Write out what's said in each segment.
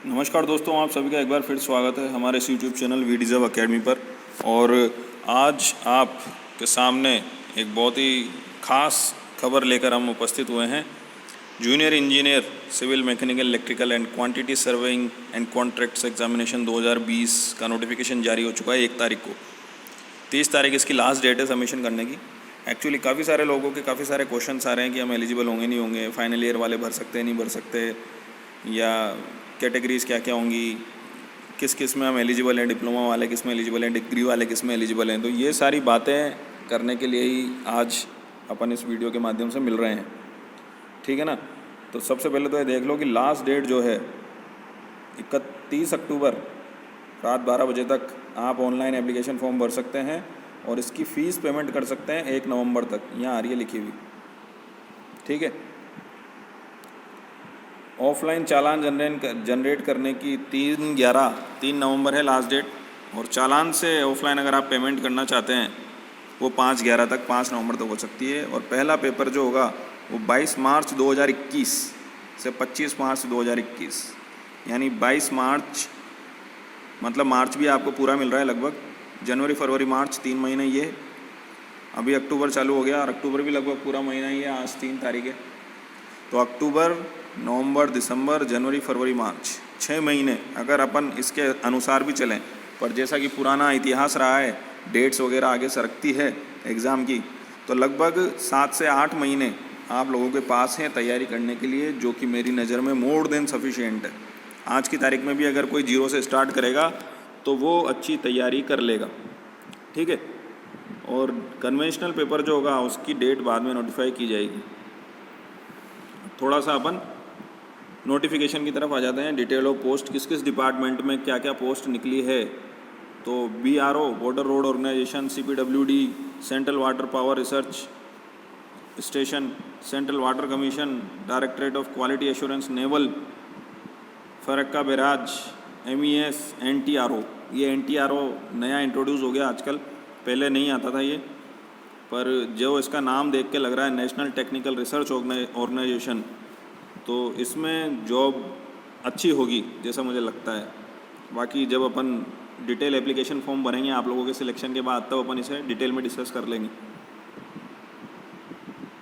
नमस्कार दोस्तों, आप सभी का एक बार फिर स्वागत है हमारे इस YouTube channel we deserve academy पर। और आज आपके सामने एक बहुत ही ख़ास खबर लेकर हम उपस्थित हुए हैं। Junior engineer civil mechanical electrical and quantity surveying and contracts examination 2020 का नोटिफिकेशन जारी हो चुका है 1 तारीख को। 30 तारीख इसकी लास्ट डेट है सबमिशन करने की। एक्चुअली काफ़ी सारे लोगों के काफ़ी सारे क्वेश्चंस आ रहे हैं कि हम एलिजिबल होंगे नहीं होंगे, फाइनल ईयर वाले भर सकते हैं नहीं भर सकते, या कैटेगरीज़ क्या क्या होंगी, किस किस में हम एलिजिबल हैं, डिप्लोमा वाले किस में एलिजिबल हैं, डिग्री वाले किस में एलिजिबल हैं। तो ये सारी बातें करने के लिए ही आज अपन इस वीडियो के माध्यम से मिल रहे हैं, ठीक है ना। तो सबसे पहले तो ये देख लो कि लास्ट डेट जो है 31 अक्टूबर रात 12 बजे तक आप ऑनलाइन एप्लीकेशन फॉर्म भर सकते हैं और इसकी फ़ीस पेमेंट कर सकते हैं 1 नवंबर तक। यहाँ आ रही है लिखी हुई, ठीक है। ऑफलाइन चालान जनरेट करने की 3 नवंबर है लास्ट डेट। और चालान से ऑफलाइन अगर आप पेमेंट करना चाहते हैं वो 5 नवंबर तक हो सकती है। और पहला पेपर जो होगा वो 22 मार्च 2021 से 25 मार्च 2021, यानी 22 मार्च मतलब मार्च भी आपको पूरा मिल रहा है लगभग। जनवरी फरवरी मार्च 3 महीने ये, अभी अक्टूबर चालू हो गया और अक्टूबर भी लगभग पूरा महीना ही है, आज 3 तारीख है। तो अक्टूबर, नवंबर, दिसंबर, जनवरी, फरवरी, मार्च 6 महीने अगर अपन इसके अनुसार भी चलें, पर जैसा कि पुराना इतिहास रहा है, डेट्स वगैरह आगे सरकती है एग्ज़ाम की, तो लगभग 7 से 8 महीने आप लोगों के पास हैं तैयारी करने के लिए, जो कि मेरी नज़र में मोर देन सफिशिएंट है। आज की तारीख में भी अगर कोई 0 से स्टार्ट करेगा तो वो अच्छी तैयारी कर लेगा, ठीक है। और कन्वेंशनल पेपर जो होगा उसकी डेट बाद में नोटिफाई की जाएगी। थोड़ा सा अपन नोटिफिकेशन की तरफ आ जाते हैं। डिटेल ऑफ पोस्ट, किस किस डिपार्टमेंट में क्या क्या पोस्ट निकली है। तो BRO border road organisation, CPWD central water power research station, central water commission, directorate of quality assurance naval, Farakka barrage, MES, NTRO। ये NTRO नया इंट्रोड्यूस हो गया आजकल, पहले नहीं आता था ये, पर जो इसका नाम देख के लग रहा है नेशनल टेक्निकल रिसर्च ऑर्गेनाइजेशन, तो इसमें जॉब अच्छी होगी जैसा मुझे लगता है। बाकी जब अपन डिटेल एप्लीकेशन फॉर्म भरेंगे आप लोगों के सिलेक्शन के बाद, तब अपन इसे डिटेल में डिस्कस कर लेंगे।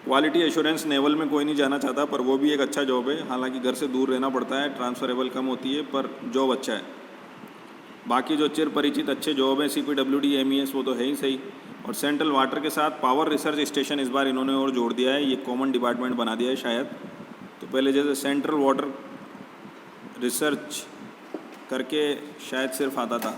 क्वालिटी एश्योरेंस नेवल में कोई नहीं जाना चाहता, पर वो भी एक अच्छा जॉब है। हालांकि घर से दूर रहना पड़ता है, ट्रांसफरेबल कम होती है, पर जॉब अच्छा है। बाकी जो चिर परिचित अच्छे जॉब हैं, CPWD, MES, वो तो है ही सही। और सेंट्रल वाटर के साथ पावर रिसर्च स्टेशन इस बार इन्होंने और जोड़ दिया है, ये कॉमन डिपार्टमेंट बना दिया है शायद। तो पहले जैसे सेंट्रल वाटर रिसर्च करके शायद सिर्फ आता था,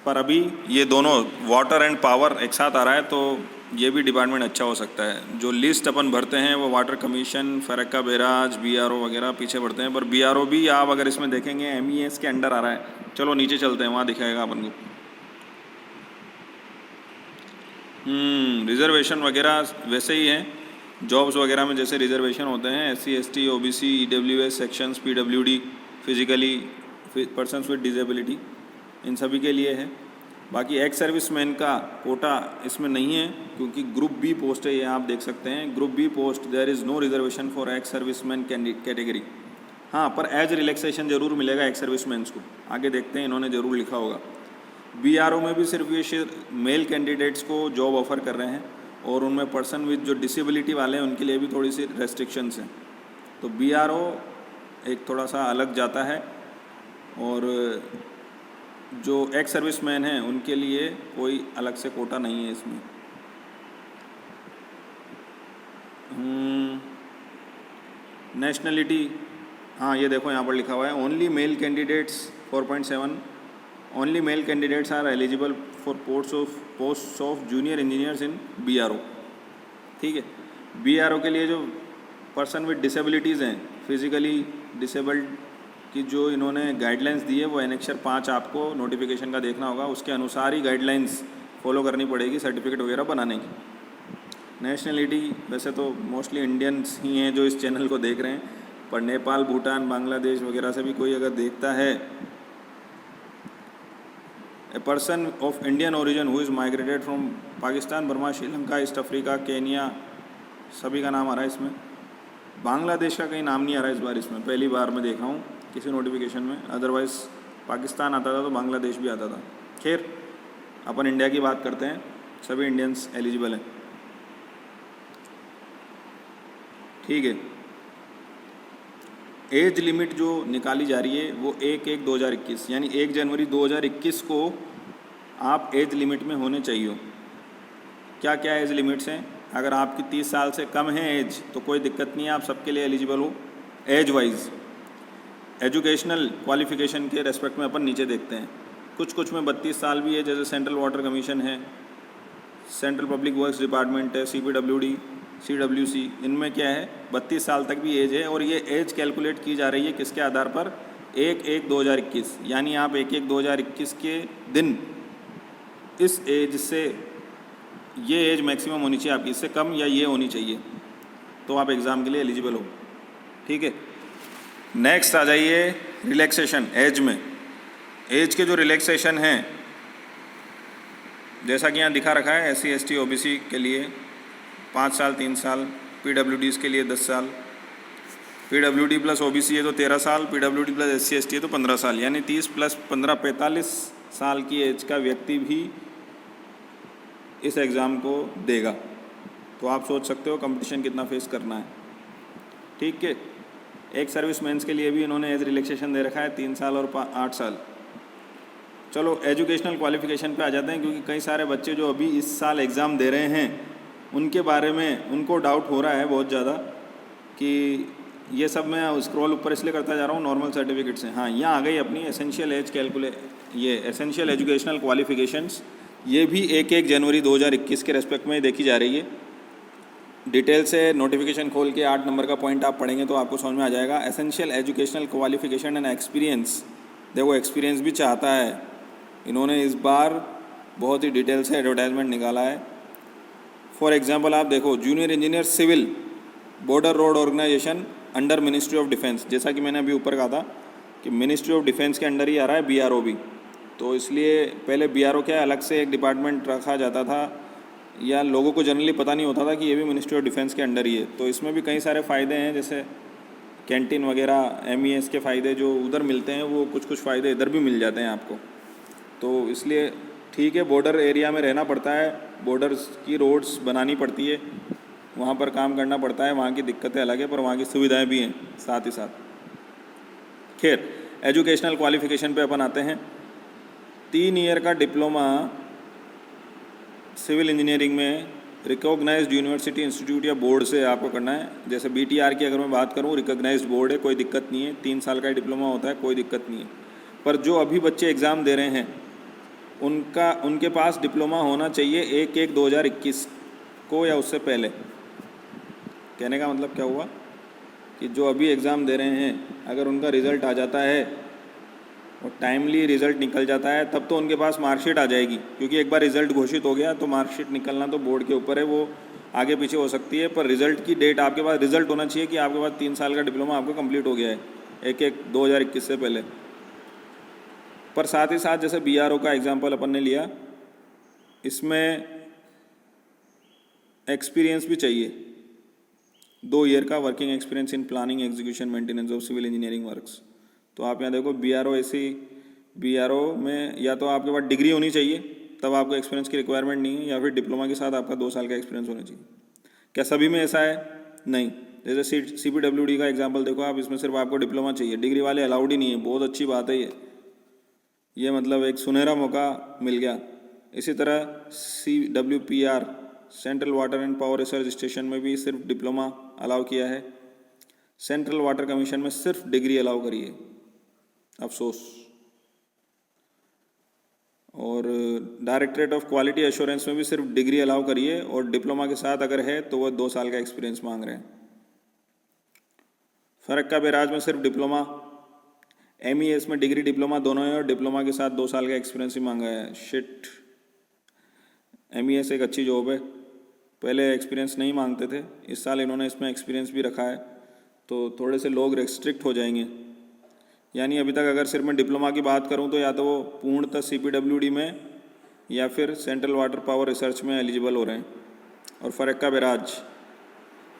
पर अभी ये दोनों वाटर एंड पावर एक साथ आ रहा है, तो ये भी डिपार्टमेंट अच्छा हो सकता है। जो लिस्ट अपन भरते हैं वो water commission, Farakka barrage, BRO वगैरह पीछे भरते हैं, पर BRO भी आप अगर इसमें देखेंगे MES के अंडर आ रहा है। चलो नीचे चलते हैं, वहाँ दिखाएगा अपन को। रिजर्वेशन वगैरह वैसे ही हैं, जॉब्स वगैरह में जैसे रिजर्वेशन होते हैं SC, ST, OBC, EWS sections, PWD, physically persons with disability, इन सभी के लिए है। बाकी एक्स सर्विसमैन का कोटा इसमें नहीं है, क्योंकि ग्रुप B पोस्ट है, ये आप देख सकते हैं। Group B post, there is no reservation for ex serviceman category. हाँ, पर एज रिलैक्सेशन ज़रूर मिलेगा एक्स सर्विसमैन्स को, आगे देखते हैं, इन्होंने ज़रूर लिखा होगा। BRO में भी सिर्फ ये मेल कैंडिडेट्स को जॉब ऑफ़र कर रहे हैं, और उनमें पर्सन विद जो डिसेबिलिटी वाले हैं उनके लिए भी थोड़ी सी रेस्ट्रिक्शंस हैं। तो BRO एक थोड़ा सा अलग जाता है, और जो एक्स सर्विसमैन हैं उनके लिए कोई अलग से कोटा नहीं है इसमें। नेशनलिटी, हाँ ये देखो यहाँ पर लिखा हुआ है, only male candidates 4.7 only male candidates are eligible for post of junior engineers in BRO, ठीक है। BRO के लिए जो पर्सन विद डिसेबिलिटीज़ हैं, फिजिकली डिसेबल्ड की जो इन्होंने गाइडलाइंस दी है, वो एनेक्चर 5 आपको नोटिफिकेशन का देखना होगा, उसके अनुसार ही गाइडलाइंस फॉलो करनी पड़ेगी सर्टिफिकेट वगैरह बनाने की। नेशनलिटी वैसे तो मोस्टली इंडियंस ही हैं जो इस चैनल को देख रहे हैं, पर नेपाल, भूटान, बांग्लादेश वगैरह से भी कोई अगर देखता है। A person of Indian origin who is migrated from Pakistan, Burma, Sri Lanka, east Africa, Kenya, सभी का नाम आ रहा है इसमें। बांग्लादेश का कहीं नाम नहीं आ रहा है इस बार, इसमें पहली बार मैं देख रहा हूँ। किसी नोटिफिकेशन में, अदरवाइज़ पाकिस्तान आता था तो बांग्लादेश भी आता था। खैर अपन इंडिया की बात करते हैं, सभी इंडियंस एलिजिबल हैं। ठीक है, एज लिमिट जो निकाली जा रही है वो 1/1/2021 यानी 1 जनवरी 2021 को आप एज लिमिट में होने चाहिए। क्या क्या एज लिमिट्स हैं? अगर आपकी 30 साल से कम है एज तो कोई दिक्कत नहीं है, आप सबके लिए एलिजिबल हो एज वाइज। एजुकेशनल क्वालिफिकेशन के रेस्पेक्ट में अपन नीचे देखते हैं, कुछ में 32 साल भी है, जैसे सेंट्रल वाटर कमीशन है, सेंट्रल पब्लिक वर्क्स डिपार्टमेंट है, CPWD, CWC, इनमें क्या है 32 साल तक भी एज है। और ये एज कैलकुलेट की जा रही है किसके आधार पर? 1/1/2021 यानी आप 1/1/2021 के दिन इस एज से, ये एज मैक्सिमम होनी चाहिए आपकी, इससे कम या ये होनी चाहिए तो आप एग्ज़ाम के लिए एलिजिबल हो। ठीक है, नेक्स्ट आ जाइए रिलैक्सेशन एज में। एज के जो रिलैक्सेशन हैं जैसा कि यहाँ दिखा रखा है, SC ST OBC के लिए 5 साल 3 साल, PWDs के लिए 10 साल, PWD प्लस OBC है तो 13 साल, PWD प्लस SC ST है तो 15 साल, यानी 30 + 15 45 साल की एज का व्यक्ति भी इस एग्ज़ाम को देगा। तो आप सोच सकते हो कंपटीशन कितना फेस करना है। ठीक है, एक सर्विसमैन्स के लिए भी इन्होंने एज रिलैक्सेशन दे रखा है 3 साल और 8 साल। चलो एजुकेशनल क्वालिफ़िकेशन पे आ जाते हैं, क्योंकि कई सारे बच्चे जो अभी इस साल एग्ज़ाम दे रहे हैं उनके बारे में उनको डाउट हो रहा है बहुत ज़्यादा कि ये सब मैं स्क्रॉल ऊपर इसलिए करता जा रहा हूँ नॉर्मल सर्टिफिकेट से। हाँ, यहाँ आ गई अपनी एसेंशियल एज ये एसेंशियल एजुकेशनल क्वालिफ़िकेशंस, ये भी 1/1 जनवरी 2021 के रेस्पेक्ट में देखी जा रही है। डिटेल से नोटिफिकेशन खोल के 8 नंबर का पॉइंट आप पढ़ेंगे तो आपको समझ में आ जाएगा। Essential educational qualification and experience, देखो एक्सपीरियंस भी चाहता है, इन्होंने इस बार बहुत ही डिटेल से एडवर्टाइजमेंट निकाला है। फॉर एग्जांपल आप देखो, junior engineer civil border road organisation under ministry of defence, जैसा कि मैंने अभी ऊपर कहा था कि मिनिस्ट्री ऑफ डिफेंस के अंडर ही आ रहा है BRO भी, तो इसलिए पहले BRO क्या अलग से एक डिपार्टमेंट रखा जाता था या लोगों को जनरली पता नहीं होता था कि ये भी मिनिस्ट्री ऑफ डिफेंस के अंडर ही है। तो इसमें भी कई सारे फ़ायदे हैं, जैसे कैंटीन वगैरह, MES के फ़ायदे जो उधर मिलते हैं वो कुछ फ़ायदे इधर भी मिल जाते हैं आपको। तो इसलिए ठीक है, बॉर्डर एरिया में रहना पड़ता है, बॉर्डर्स की रोड्स बनानी पड़ती है, वहाँ पर काम करना पड़ता है, वहाँ की दिक्कतें अलग है पर वहाँ की सुविधाएं भी हैं साथ ही साथ। खैर, एजुकेशनल क्वालिफ़िकेशन पे अपन आते हैं। 3 ईयर का डिप्लोमा सिविल इंजीनियरिंग में रिकॉग्नाइज्ड यूनिवर्सिटी इंस्टीट्यूट या बोर्ड से आपको करना है। जैसे BTR की अगर मैं बात करूँ, रिकॉग्नाइज्ड बोर्ड है, कोई दिक्कत नहीं है, 3 साल का डिप्लोमा होता है, कोई दिक्कत नहीं है। पर जो अभी बच्चे एग्ज़ाम दे रहे हैं उनके पास डिप्लोमा होना चाहिए 1/1/2021 को या उससे पहले। कहने का मतलब क्या हुआ कि जो अभी एग्ज़ाम दे रहे हैं अगर उनका रिज़ल्ट आ जाता है और टाइमली रिज़ल्ट निकल जाता है तब तो उनके पास मार्कशीट आ जाएगी, क्योंकि एक बार रिज़ल्ट घोषित हो गया तो मार्कशीट निकलना तो बोर्ड के ऊपर है, वो आगे पीछे हो सकती है, पर रिज़ल्ट की डेट आपके पास रिज़ल्ट होना चाहिए कि आपके पास 3 साल का डिप्लोमा आपको कंप्लीट हो गया है 1/1/2021 से पहले। पर साथ ही साथ जैसे BRO का एग्जाम्पल अपन ने लिया, इसमें एक्सपीरियंस भी चाहिए, 2 ईयर का working experience in planning execution maintenance of civil engineering works. तो आप यहाँ देखो BRO में या तो आपके पास डिग्री होनी चाहिए, तब आपको एक्सपीरियंस की रिक्वायरमेंट नहीं है, या फिर डिप्लोमा के साथ आपका 2 साल का एक्सपीरियंस होना चाहिए। क्या सभी में ऐसा है? नहीं। जैसे CPWD का एग्जाम्पल देखो आप, इसमें सिर्फ आपको डिप्लोमा चाहिए, डिग्री वाले अलाउड ही नहीं है। बहुत अच्छी बात है ये मतलब एक सुनहरा मौका मिल गया। इसी तरह CWPR central water and power research station में भी सिर्फ डिप्लोमा अलाउ किया है। सेंट्रल वाटर कमीशन में सिर्फ डिग्री अलाउ करी है, अफसोस। और डायरेक्टरेट ऑफ क्वालिटी एश्योरेंस में भी सिर्फ डिग्री अलाउ करी है, और डिप्लोमा के साथ अगर है तो वह 2 साल का एक्सपीरियंस मांग रहे हैं। फरक्का बैराज में सिर्फ डिप्लोमा, MES में डिग्री डिप्लोमा दोनों है, और डिप्लोमा के साथ 2 साल का एक्सपीरियंस ही मांगा है। शिट, MES एक अच्छी जॉब है, पहले एक्सपीरियंस नहीं मांगते थे, इस साल इन्होंने इसमें एक्सपीरियंस भी रखा है, तो थोड़े से लोग रेस्ट्रिक्ट हो जाएंगे। यानी अभी तक अगर सिर्फ मैं डिप्लोमा की बात करूं तो या तो वो पूर्णतः CPWD में या फिर सेंट्रल वाटर पावर रिसर्च में एलिजिबल हो रहे हैं। और फरक्का बैराज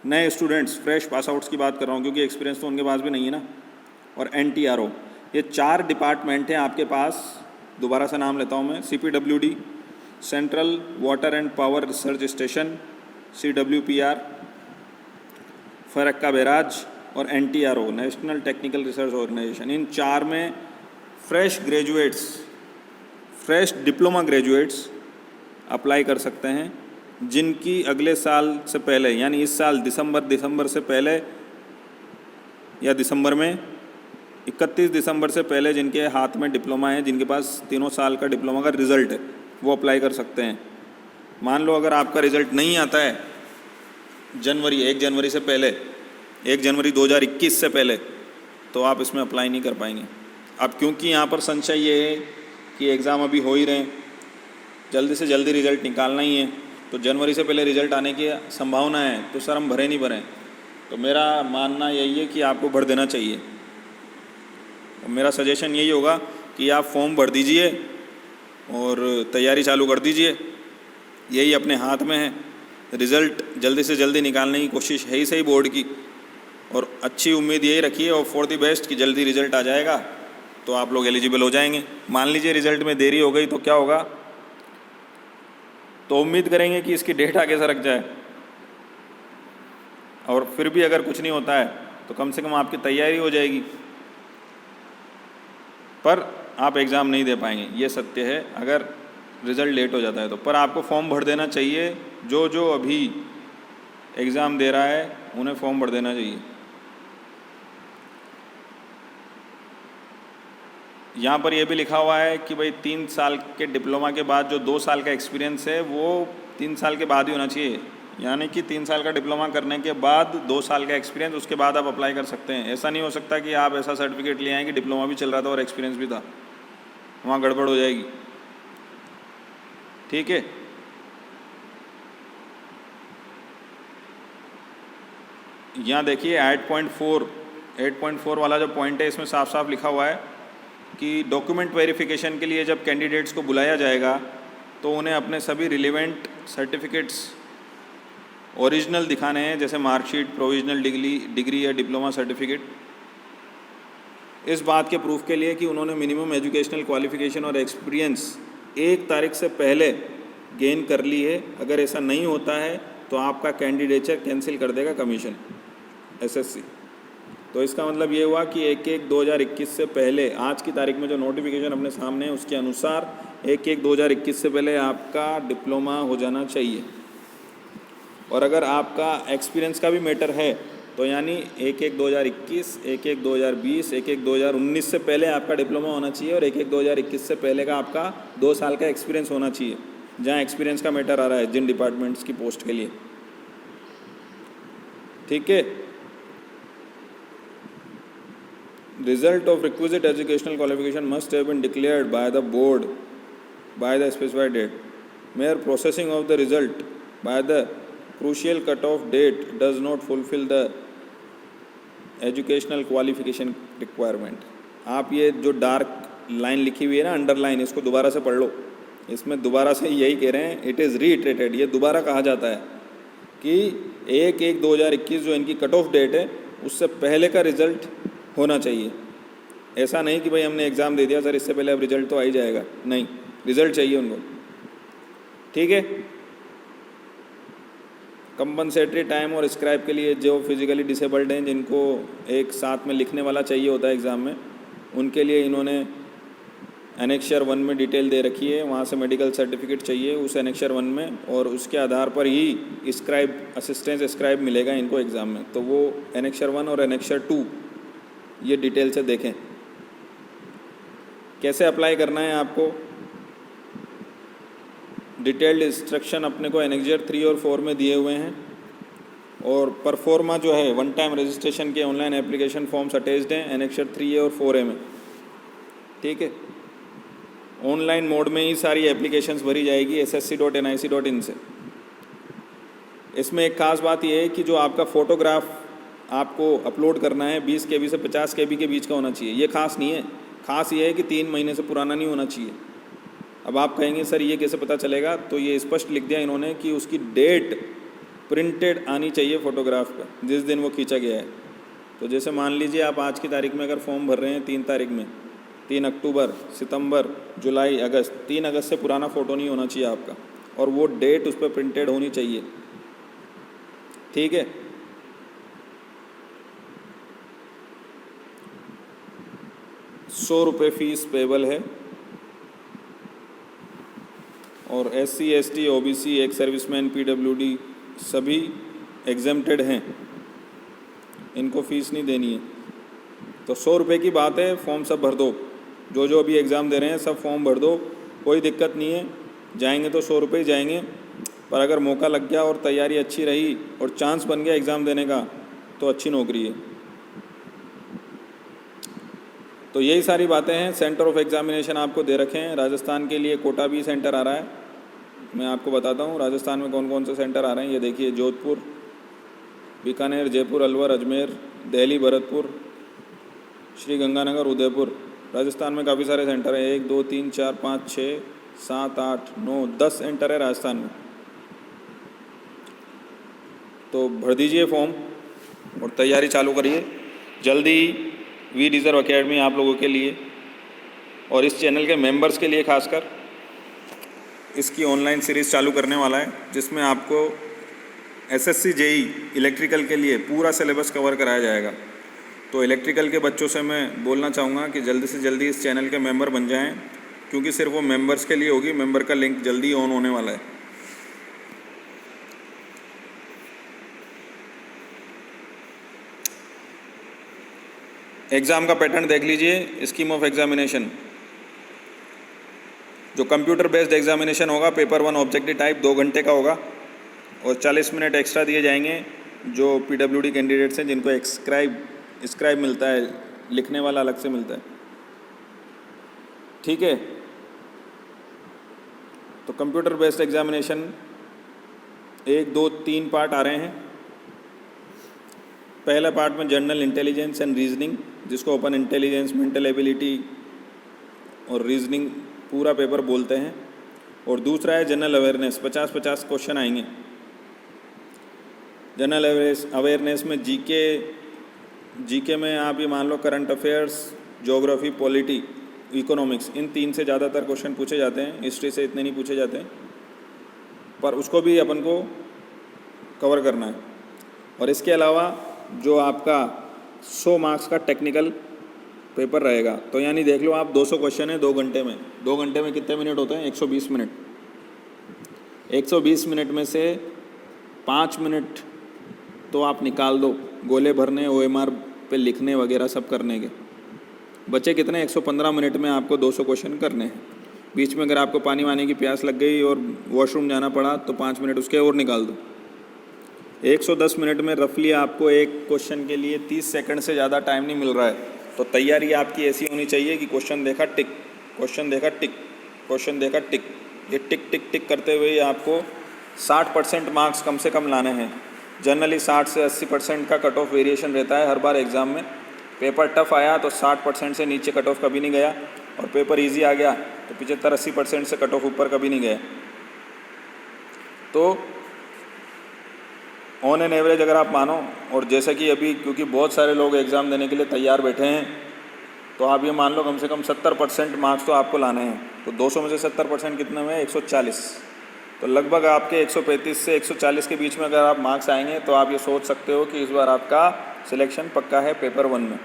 नए स्टूडेंट्स, फ्रेश पास आउट्स की बात कर रहा हूँ, क्योंकि एक्सपीरियंस तो उनके पास भी नहीं है ना, और NTRO। ये 4 डिपार्टमेंट हैं आपके पास। दोबारा से नाम लेता हूँ मैं, CPWD central water and power research station, CWPR Farakka barrage और NTRO national technical research organisation. इन 4 में fresh graduates, fresh diploma graduates apply कर सकते हैं, जिनकी अगले साल से पहले यानी इस साल दिसंबर से पहले या दिसंबर में 31 दिसंबर से पहले जिनके हाथ में डिप्लोमा है, जिनके पास 3 साल का डिप्लोमा का रिज़ल्ट है, वो अप्लाई कर सकते हैं। मान लो अगर आपका रिज़ल्ट नहीं आता है 1 जनवरी से पहले, 1 जनवरी 2021 से पहले, तो आप इसमें अप्लाई नहीं कर पाएंगे। अब क्योंकि यहाँ पर संशय ये है कि एग्ज़ाम अभी हो ही रहे हैं, जल्दी से जल्दी रिज़ल्ट निकालना ही है, तो जनवरी से पहले रिज़ल्ट आने की संभावना है, तो सर हम भरें नहीं भरें। तो मेरा मानना यही है कि आपको भर देना चाहिए। और मेरा सजेशन यही होगा कि आप फॉर्म भर दीजिए और तैयारी चालू कर दीजिए, यही अपने हाथ में है। रिज़ल्ट जल्दी से जल्दी निकालने की कोशिश है ही सही बोर्ड की, और अच्छी उम्मीद यही रखिए और फॉर द बेस्ट कि जल्दी रिज़ल्ट आ जाएगा तो आप लोग एलिजिबल हो जाएंगे। मान लीजिए रिज़ल्ट में देरी हो गई तो क्या होगा, तो उम्मीद करेंगे कि इसकी डेट आगे सरक जाए, और फिर भी अगर कुछ नहीं होता है तो कम से कम आपकी तैयारी हो जाएगी, पर आप एग्ज़ाम नहीं दे पाएंगे, ये सत्य है अगर रिज़ल्ट लेट हो जाता है तो। पर आपको फॉर्म भर देना चाहिए, जो अभी एग्ज़ाम दे रहा है उन्हें फॉर्म भर देना चाहिए। यहाँ पर यह भी लिखा हुआ है कि भाई 3 साल के डिप्लोमा के बाद जो 2 साल का एक्सपीरियंस है वो 3 साल के बाद ही होना चाहिए, यानी कि 3 साल का डिप्लोमा करने के बाद 2 साल का एक्सपीरियंस, उसके बाद आप अप्लाई कर सकते हैं। ऐसा नहीं हो सकता कि आप ऐसा सर्टिफिकेट ले आएँ कि डिप्लोमा भी चल रहा था और एक्सपीरियंस भी था, वहाँ गड़बड़ हो जाएगी। ठीक है, यहाँ देखिए 8.4 वाला जो पॉइंट है, इसमें साफ साफ लिखा हुआ है कि डॉक्यूमेंट वेरिफिकेशन के लिए जब कैंडिडेट्स को बुलाया जाएगा तो उन्हें अपने सभी रिलेवेंट सर्टिफिकेट्स ओरिजिनल दिखाने हैं, जैसे मार्कशीट, प्रोविजनल डिग्री या डिप्लोमा सर्टिफिकेट। इस बात के प्रूफ के लिए कि उन्होंने मिनिमम एजुकेशनल क्वालिफिकेशन और एक्सपीरियंस 1 तारीख से पहले गेन कर ली है। अगर ऐसा नहीं होता है तो आपका कैंडिडेचर कैंसिल कर देगा कमीशन SSC। तो इसका मतलब ये हुआ कि 1/1/2021 से पहले, आज की तारीख में जो नोटिफिकेशन अपने सामने है उसके अनुसार 1/1/2021 से पहले आपका डिप्लोमा हो जाना चाहिए। और अगर आपका एक्सपीरियंस का भी मैटर है तो यानी 1/1/2021, 1/1/2020, 1/1/2019 से पहले आपका डिप्लोमा होना चाहिए, और 1/1/2021 से पहले का आपका 2 साल का एक्सपीरियंस होना चाहिए, जहाँ एक्सपीरियंस का मैटर आ रहा है जिन डिपार्टमेंट्स की पोस्ट के लिए। ठीक है, result of requisite educational qualification must have been declared by the board by the specified date. Mere processing of the result by the crucial cut-off date does not fulfill the educational qualification requirement। आप ये जो dark line लिखी हुई है ना, underline, इसको दोबारा से पढ़ लो। इसमें दोबारा से यही कह रहे हैं, इट इज़ रीइटरेटेड, ये दोबारा कहा जाता है कि 1/1/2021 जो इनकी कट ऑफ डेट है उससे पहले का रिज़ल्ट होना चाहिए। ऐसा नहीं कि भाई हमने एग्ज़ाम दे दिया सर, इससे पहले अब रिज़ल्ट तो आ ही जाएगा, नहीं, रिज़ल्ट चाहिए उनको। ठीक है, कंपनसेटरी टाइम और स्क्राइब के लिए जो फिजिकली डिसेबल्ड हैं, जिनको एक साथ में लिखने वाला चाहिए होता है एग्ज़ाम में, उनके लिए इन्होंने एनेक्शर 1 में डिटेल दे रखी है, वहाँ से मेडिकल सर्टिफिकेट चाहिए उस एनेक्शर 1 में, और उसके आधार पर ही स्क्राइब, असिस्टेंट स्क्राइब मिलेगा इनको एग्ज़ाम में। तो वो एनेक्शर 1 और एनेक्शर 2 ये डिटेल से देखें। कैसे अप्लाई करना है आपको, डिटेल्ड इंस्ट्रक्शन अपने को एनेक्सर 3 और 4 में दिए हुए हैं, और परफॉर्मा जो है 1 टाइम रजिस्ट्रेशन के ऑनलाइन एप्लीकेशन फॉर्म्स अटैच्ड हैं एनेक्सर 3A और 4A में। ठीक है, ऑनलाइन मोड में ही सारी एप्लीकेशंस भरी जाएगी ssc.nic.in से। इसमें एक ख़ास बात यह है कि जो आपका फ़ोटोग्राफ आपको अपलोड करना है 20 KB से 50 KB के बीच का होना चाहिए। ये खास नहीं है, खास ये है कि 3 महीने से पुराना नहीं होना चाहिए। अब आप कहेंगे सर ये कैसे पता चलेगा, तो ये स्पष्ट लिख दिया इन्होंने कि उसकी डेट प्रिंटेड आनी चाहिए फ़ोटोग्राफ पर जिस दिन वो खींचा गया है। तो जैसे मान लीजिए आप आज की तारीख में अगर फॉर्म भर रहे हैं 3 तारीख में, 3 अक्टूबर, सितंबर, जुलाई, अगस्त, 3 अगस्त से पुराना फ़ोटो नहीं होना चाहिए आपका, और वो डेट उस पर प्रिंटेड होनी चाहिए। ठीक है। ₹100 फीस पेबल है। और SC, ST, OBC, ex serviceman, PWD सभी एग्जेम्प्टेड हैं, इनको फ़ीस नहीं देनी है। तो ₹100 की बात है, फॉर्म सब भर दो। जो जो अभी एग्ज़ाम दे रहे हैं सब फॉर्म भर दो, कोई दिक्कत नहीं है। जाएंगे तो ₹100 ही जाएंगे, पर अगर मौका लग गया और तैयारी अच्छी रही और चांस बन गया एग्ज़ाम देने का तो अच्छी नौकरी है। तो यही सारी बातें हैं। सेंटर ऑफ एग्ज़ामिनेशन आपको दे रखे हैं। राजस्थान के लिए कोटा भी सेंटर आ रहा है, मैं आपको बताता हूँ राजस्थान में कौन कौन से सेंटर आ रहे हैं। ये देखिए, जोधपुर, बीकानेर, जयपुर, अलवर, अजमेर, दिल्ली, भरतपुर, श्री गंगानगर, उदयपुर। राजस्थान में काफ़ी सारे सेंटर हैं, 1 2 3 4 5 6 7 8 9 10 सेंटर है राजस्थान में। तो भर दीजिए फॉर्म और तैयारी चालू करिए। जल्दी वी डिज़र्व अकेडमी आप लोगों के लिए और इस चैनल के मेंबर्स के लिए खासकर इसकी ऑनलाइन सीरीज़ चालू करने वाला है, जिसमें आपको SSC JEE इलेक्ट्रिकल के लिए पूरा सिलेबस कवर कराया जाएगा। तो इलेक्ट्रिकल के बच्चों से मैं बोलना चाहूँगा कि जल्दी से जल्दी इस चैनल के मेंबर बन जाएं, क्योंकि सिर्फ वो मेंबर्स के लिए होगी। मेंबर का लिंक जल्दी ऑन होने वाला है। एग्ज़ाम का पैटर्न देख लीजिए। स्कीम ऑफ एग्जामिनेशन, जो कंप्यूटर बेस्ड एग्जामिनेशन होगा, पेपर 1 ऑब्जेक्टिव टाइप 2 घंटे का होगा और 40 मिनट एक्स्ट्रा दिए जाएंगे जो PWD कैंडिडेट्स हैं, जिनको स्क्राइब मिलता है, लिखने वाला अलग से मिलता है। ठीक है। तो कंप्यूटर बेस्ड एग्जामिनेशन 1 2 3 पार्ट आ रहे हैं। पहला पार्ट में जनरल इंटेलिजेंस एंड रीजनिंग, जिसको ओपन इंटेलिजेंस, मेंटल एबिलिटी और रीजनिंग पूरा पेपर बोलते हैं। और दूसरा है जनरल अवेयरनेस, 50-50 क्वेश्चन आएंगे। जनरल अवेयरनेस में जीके में आप ये मान लो current affairs, geography, polity, economics, इन 3 से ज़्यादातर क्वेश्चन पूछे जाते हैं। हिस्ट्री से इतने नहीं पूछे जाते हैं, पर उसको भी अपन को कवर करना है। और इसके अलावा जो आपका 100 मार्क्स का टेक्निकल पेपर रहेगा, तो यानी देख लो आप 200 क्वेश्चन है 2 घंटे में। 2 घंटे में कितने मिनट होते हैं? 120 मिनट। 120 मिनट में से 5 मिनट तो आप निकाल दो गोले भरने, OMR पे लिखने वगैरह सब करने के। बचे कितने? 115 मिनट में आपको 200 क्वेश्चन करने हैं। बीच में अगर आपको पानी वानी की प्यास लग गई और वॉशरूम जाना पड़ा तो 5 मिनट उसके और निकाल दो। 110 मिनट में रफली आपको एक क्वेश्चन के लिए 30 सेकंड से ज़्यादा टाइम नहीं मिल रहा है। तो तैयारी आपकी ऐसी होनी चाहिए कि क्वेश्चन देखा टिक, क्वेश्चन देखा टिक, क्वेश्चन देखा टिक, ये टिक टिक टिक करते हुए आपको 60% मार्क्स कम से कम लाने हैं। जनरली 60 से 80% का कट ऑफ वेरिएशन रहता है हर बार एग्ज़ाम में। पेपर टफ आया तो 60% से नीचे कट ऑफ कभी नहीं गया, और पेपर ईजी आ गया तो 75-80% से कट ऑफ ऊपर कभी नहीं गया। तो ऑन एन एवरेज अगर आप मानो, और जैसे कि अभी क्योंकि बहुत सारे लोग एग्ज़ाम देने के लिए तैयार बैठे हैं, तो आप ये मान लो कम से कम 70% मार्क्स तो आपको लाने हैं। तो 200 में से 70% कितने हुए? 140। तो लगभग आपके 135 से 140 के बीच में अगर आप मार्क्स आएंगे तो आप ये सोच सकते हो कि इस बार आपका सिलेक्शन पक्का है पेपर 1 में।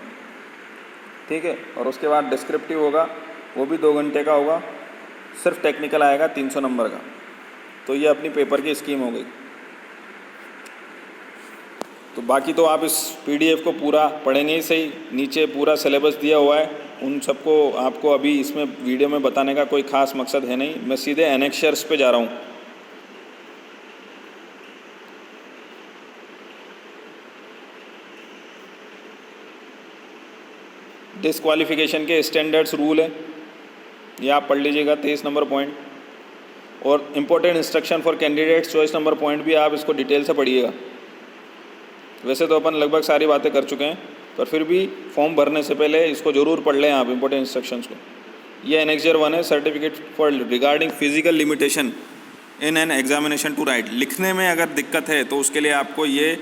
ठीक है। और उसके बाद डिस्क्रिप्टिव होगा, वो भी 2 घंटे का होगा। सिर्फ टेक्निकल आएगा 300 नंबर का। तो ये अपनी पेपर की स्कीम हो गई। तो बाकी तो आप इस PDF को पूरा पढ़ेंगे ही सही। नीचे पूरा सिलेबस दिया हुआ है, उन सबको आपको अभी इसमें वीडियो में बताने का कोई ख़ास मकसद है नहीं। मैं सीधे एनेक्शर्स पे जा रहा हूँ। डिस्क्वालिफिकेशन के स्टैंडर्ड्स रूल है, ये आप पढ़ लीजिएगा, 23 नंबर पॉइंट। और important instruction for candidates 24 number point भी आप इसको डिटेल से पढ़िएगा। वैसे तो अपन लगभग सारी बातें कर चुके हैं, पर फिर भी फॉर्म भरने से पहले इसको ज़रूर पढ़ लें आप, इम्पोर्टेंट इंस्ट्रक्शंस को। ये एनेक्जर 1 है, certificate for regarding physical limitation in an examination to write. लिखने में अगर दिक्कत है तो उसके लिए आपको ये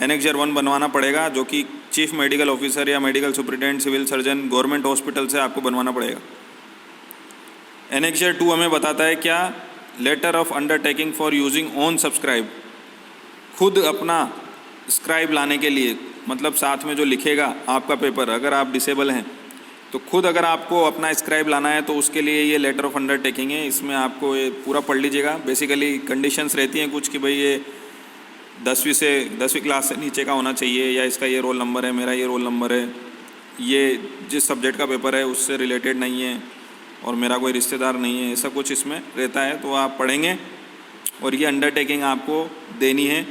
एनेक्जर 1 बनवाना पड़ेगा, जो कि चीफ मेडिकल ऑफिसर या medical superintendent, civil surgeon, government hospital से आपको बनवाना पड़ेगा। एनेक्सर 2 हमें बताता है क्या, letter of undertaking for using own subscribe, खुद अपना स्क्राइब लाने के लिए, मतलब साथ में जो लिखेगा आपका पेपर, अगर आप डिसेबल हैं तो खुद अगर आपको अपना स्क्राइब लाना है तो उसके लिए ये लेटर ऑफ अंडरटेकिंग है। इसमें आपको ये पूरा पढ़ लीजिएगा। बेसिकली कंडीशंस रहती हैं कुछ कि भाई ये 10वीं क्लास से नीचे का होना चाहिए, या इसका ये रोल नंबर है, मेरा ये रोल नंबर है, ये जिस सब्जेक्ट का पेपर है उससे रिलेटेड नहीं है और मेरा कोई रिश्तेदार नहीं है, ऐसा कुछ इसमें रहता है। तो आप पढ़ेंगे और ये अंडरटेकिंग आपको देनी है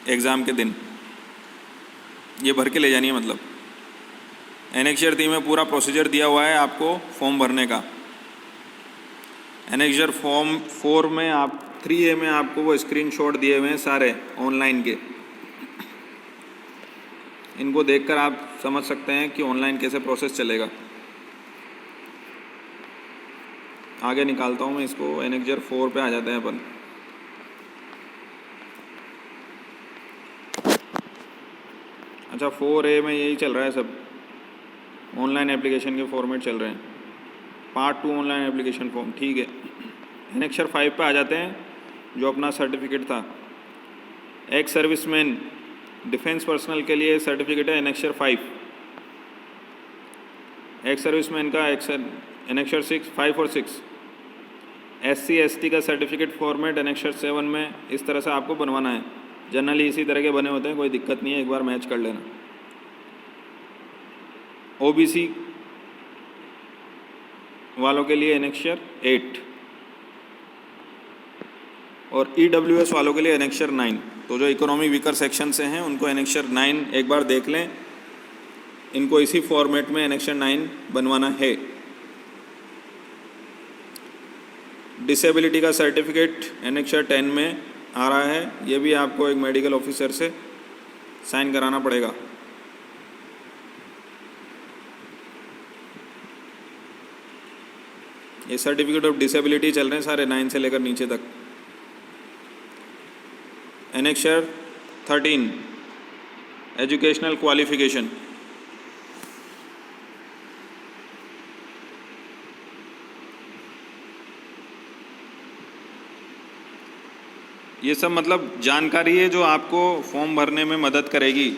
एग्ज़ाम के दिन, ये भर के ले जानी है। मतलब एनेक्सर 3 में पूरा प्रोसीजर दिया हुआ है आपको फॉर्म भरने का। एनेक्सर फॉर्म 4 में आप 3A में आपको वो स्क्रीनशॉट दिए हुए हैं सारे ऑनलाइन के, इनको देखकर आप समझ सकते हैं कि ऑनलाइन कैसे प्रोसेस चलेगा। आगे निकालता हूँ मैं इसको। एनेक्सर 4 पे आ जाते हैं अपन। अच्छा, 4A में यही चल रहा है सब, ऑनलाइन एप्लीकेशन के फॉर्मेट चल रहे हैं। पार्ट 2 ऑनलाइन एप्लीकेशन फॉर्म, ठीक है। एनेक्सर 5 पे आ जाते हैं, जो अपना सर्टिफिकेट था। एक्स सर्विसमैन डिफेंस पर्सनल के लिए सर्टिफिकेट है एनेक्सर 5। एक्स सर्विसमैन का एनेक्सर 5 और 6। SC ST का सर्टिफिकेट फॉर्मेट एनेक्सर 7 में इस तरह से आपको बनवाना है। जनरली इसी तरह के बने होते हैं, कोई दिक्कत नहीं है, एक बार मैच कर लेना। OBC वालों के लिए एनेक्सर 8 और EWS वालों के लिए एनेक्सर 9। तो जो इकोनॉमी वीकर सेक्शन से हैं उनको एनेक्सर 9 एक बार देख लें, इनको इसी फॉर्मेट में एनेक्सर 9 बनवाना है। डिसेबिलिटी का सर्टिफिकेट एनेक्सर 10 में आ रहा है, ये भी आपको एक मेडिकल ऑफिसर से साइन कराना पड़ेगा। ये सर्टिफिकेट ऑफ डिसेबिलिटी चल रहे हैं सारे 9 से लेकर नीचे तक। एनेक्सर 13 एजुकेशनल क्वालिफिकेशन, ये सब मतलब जानकारी है जो आपको फॉर्म भरने में मदद करेगी।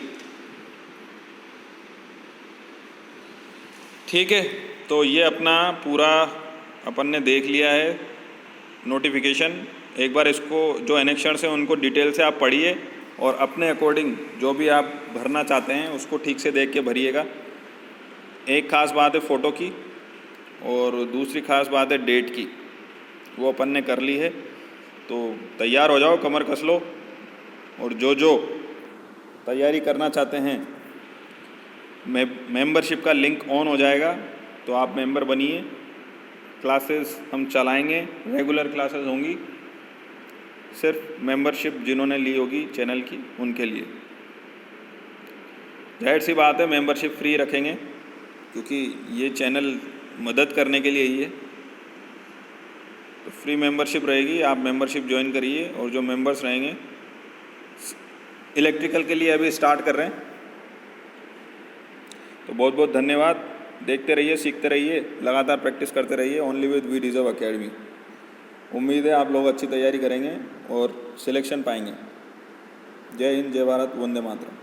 ठीक है, तो ये अपना पूरा अपन ने देख लिया है नोटिफिकेशन। एक बार इसको जो एनेक्सर्स हैं उनको डिटेल से आप पढ़िए और अपने अकॉर्डिंग जो भी आप भरना चाहते हैं उसको ठीक से देख के भरिएगा। एक ख़ास बात है फ़ोटो की और दूसरी ख़ास बात है डेट की, वो अपन ने कर ली है। तो तैयार हो जाओ, कमर कस लो, और जो तैयारी करना चाहते हैं मेंबरशिप का लिंक ऑन हो जाएगा, तो आप मेंबर बनिए। क्लासेस हम चलाएंगे, रेगुलर क्लासेस होंगी, सिर्फ मेंबरशिप जिन्होंने ली होगी चैनल की उनके लिए। जाहिर सी बात है मेंबरशिप फ्री रखेंगे क्योंकि ये चैनल मदद करने के लिए ही है, तो फ्री मेंबरशिप रहेगी। आप मेंबरशिप ज्वाइन करिए और जो मेंबर्स रहेंगे, इलेक्ट्रिकल के लिए अभी स्टार्ट कर रहे हैं। तो बहुत बहुत धन्यवाद। देखते रहिए, सीखते रहिए, लगातार प्रैक्टिस करते रहिए। Only with we deserve academy. उम्मीद है आप लोग अच्छी तैयारी करेंगे और सिलेक्शन पाएंगे। जय हिंद, जय भारत, वंदे मातरम।